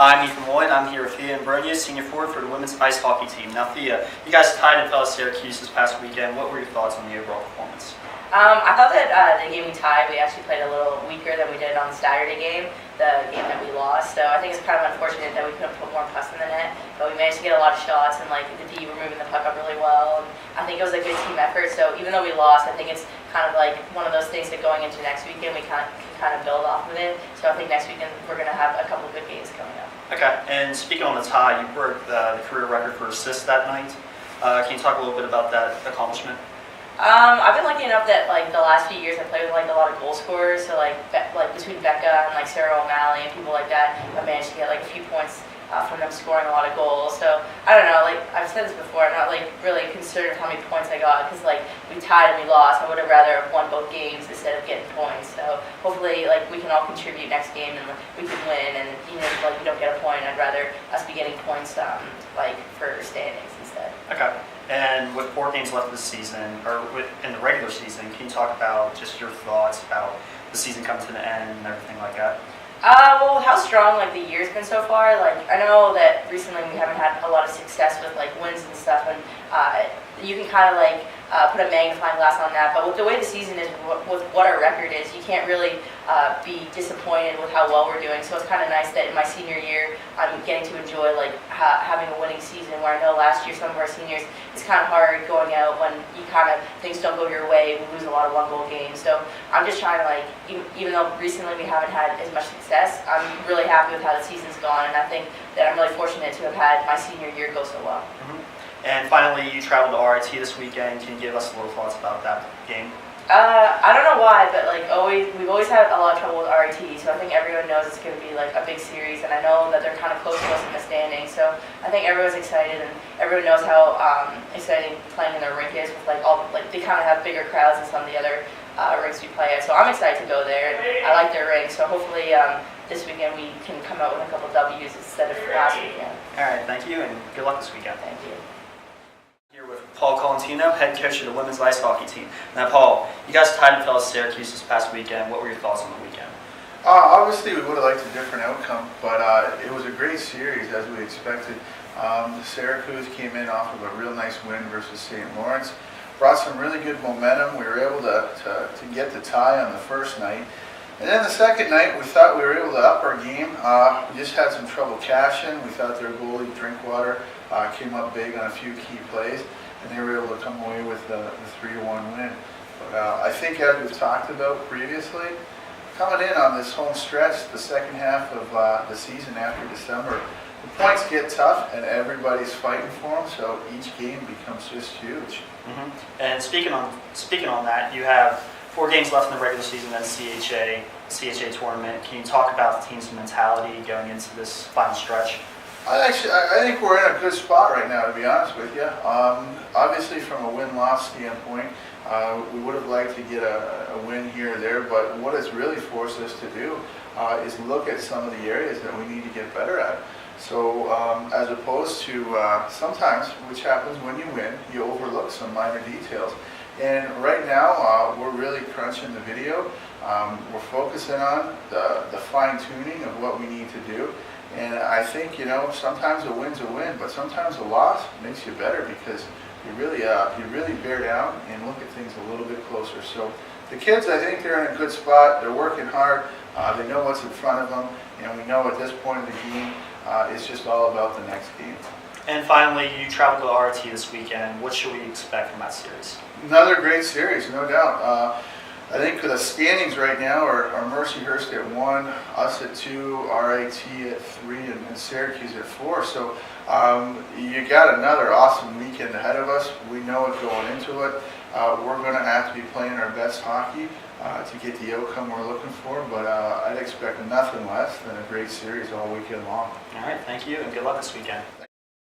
Hi, I'm Ethan Lloyd. I'm here with Thea Imbrogno, senior forward for the women's ice hockey team. Now, Thea, you guys tied and fell to Syracuse this past weekend. What were your thoughts on the overall performance? I thought that the game we tied, we actually played a little weaker than we did on the Saturday game, the game that we lost. So I think it's kind of unfortunate that we couldn't put more pucks in the net, but we managed to get a lot of shots, and the D were moving the puck up really well. And I think it was a good team effort. So even though we lost, I think it's kind of like one of those things that going into next weekend we can kind of build off of it. So I think next weekend we're going to have a couple of good games coming up. Okay, and speaking on the tie, you broke the career record for assists that night. Can you talk a little bit about that accomplishment? I've been lucky enough that the last few years I played with a lot of goal scorers. So between Becca and Sarah O'Malley and people like that, I managed to get a few points from them scoring a lot of goals. So I don't know. I've said this before, I'm not really concerned with how many points I got because we tied and we lost. I would have rather have won both games instead of getting points. So hopefully we can all contribute next game and we can win. And even if we don't get a point, I'd rather us be getting points for standings instead. Okay. And with 4 games left of the season, or in the regular season, can you talk about just your thoughts about the season coming to the end and everything like that? Well, how strong the year's been so far. I know that recently we haven't had a lot of success with wins and stuff, and you can kind of put a magnifying glass on that. But with the way the season is, with what our record is, you can't really be disappointed with how well we're doing. So it's kind of nice that in my senior year, I'm getting to enjoy having a winning season. Where I know last year some of our seniors, it's kind of hard going out when you things don't go your way. We lose a lot of 1-goal games. So I'm just trying to even though recently we haven't had as much success, I'm really happy with how the season's gone, and I think that I'm really fortunate to have had my senior year go so well. Mm-hmm. And finally, you traveled to RIT this weekend. Can you give us a little thoughts about that game? I don't know why, but we've always had a lot of trouble with RIT, so I think everyone knows it's going to be a big series, and I know that they're kind of close to us in the standings, so I think everyone's excited, and everyone knows how exciting playing in their rink is with they kind of have bigger crowds than some of the other rinks we play at, so I'm excited to go there, and I like their rink, so hopefully this weekend we can come out with a couple W's instead of last weekend. All right, thank you, and good luck this weekend. Thank you. Here with Paul Colontino, head coach of the women's ice hockey team. Now, Paul, you guys tied and fell to Syracuse this past weekend. What were your thoughts on the weekend? Obviously, we would have liked a different outcome, but it was a great series as we expected. Syracuse came in off of a real nice win versus St. Lawrence, brought some really good momentum. We were able to get the tie on the first night. And then the second night, we thought we were able to up our game. We just had some trouble cashing. We thought their goalie, Drinkwater, came up big on a few key plays, and they were able to come away with the 3-1 win. But I think, as we've talked about previously, coming in on this home stretch, the second half of the season after December, the points get tough, and everybody's fighting for them, so each game becomes just huge. Mm-hmm. And speaking on that, you have 4 games left in the regular season, then CHA tournament. Can you talk about the team's mentality going into this final stretch? I think we're in a good spot right now, to be honest with you. Obviously, from a win-loss standpoint, we would have liked to get a win here or there, but what it's really forced us to do is look at some of the areas that we need to get better at. So as opposed to sometimes, which happens when you win, you overlook some minor details. And right now, we're really crunching the video. We're focusing on the fine-tuning of what we need to do. And I think, sometimes a win's a win, but sometimes a loss makes you better because you really bear down and look at things a little bit closer. So the kids, I think they're in a good spot. They're working hard. They know what's in front of them. And we know at this point of the game, it's just all about the next game. And finally, you traveled to RIT this weekend. What should we expect from that series? Another great series, no doubt. I think the standings right now are Mercyhurst at 1, us at 2, RIT at 3, and Syracuse at 4. So you got another awesome weekend ahead of us. We know it going into it. We're going to have to be playing our best hockey to get the outcome we're looking for, but I'd expect nothing less than a great series all weekend long. All right, thank you, and good luck this weekend.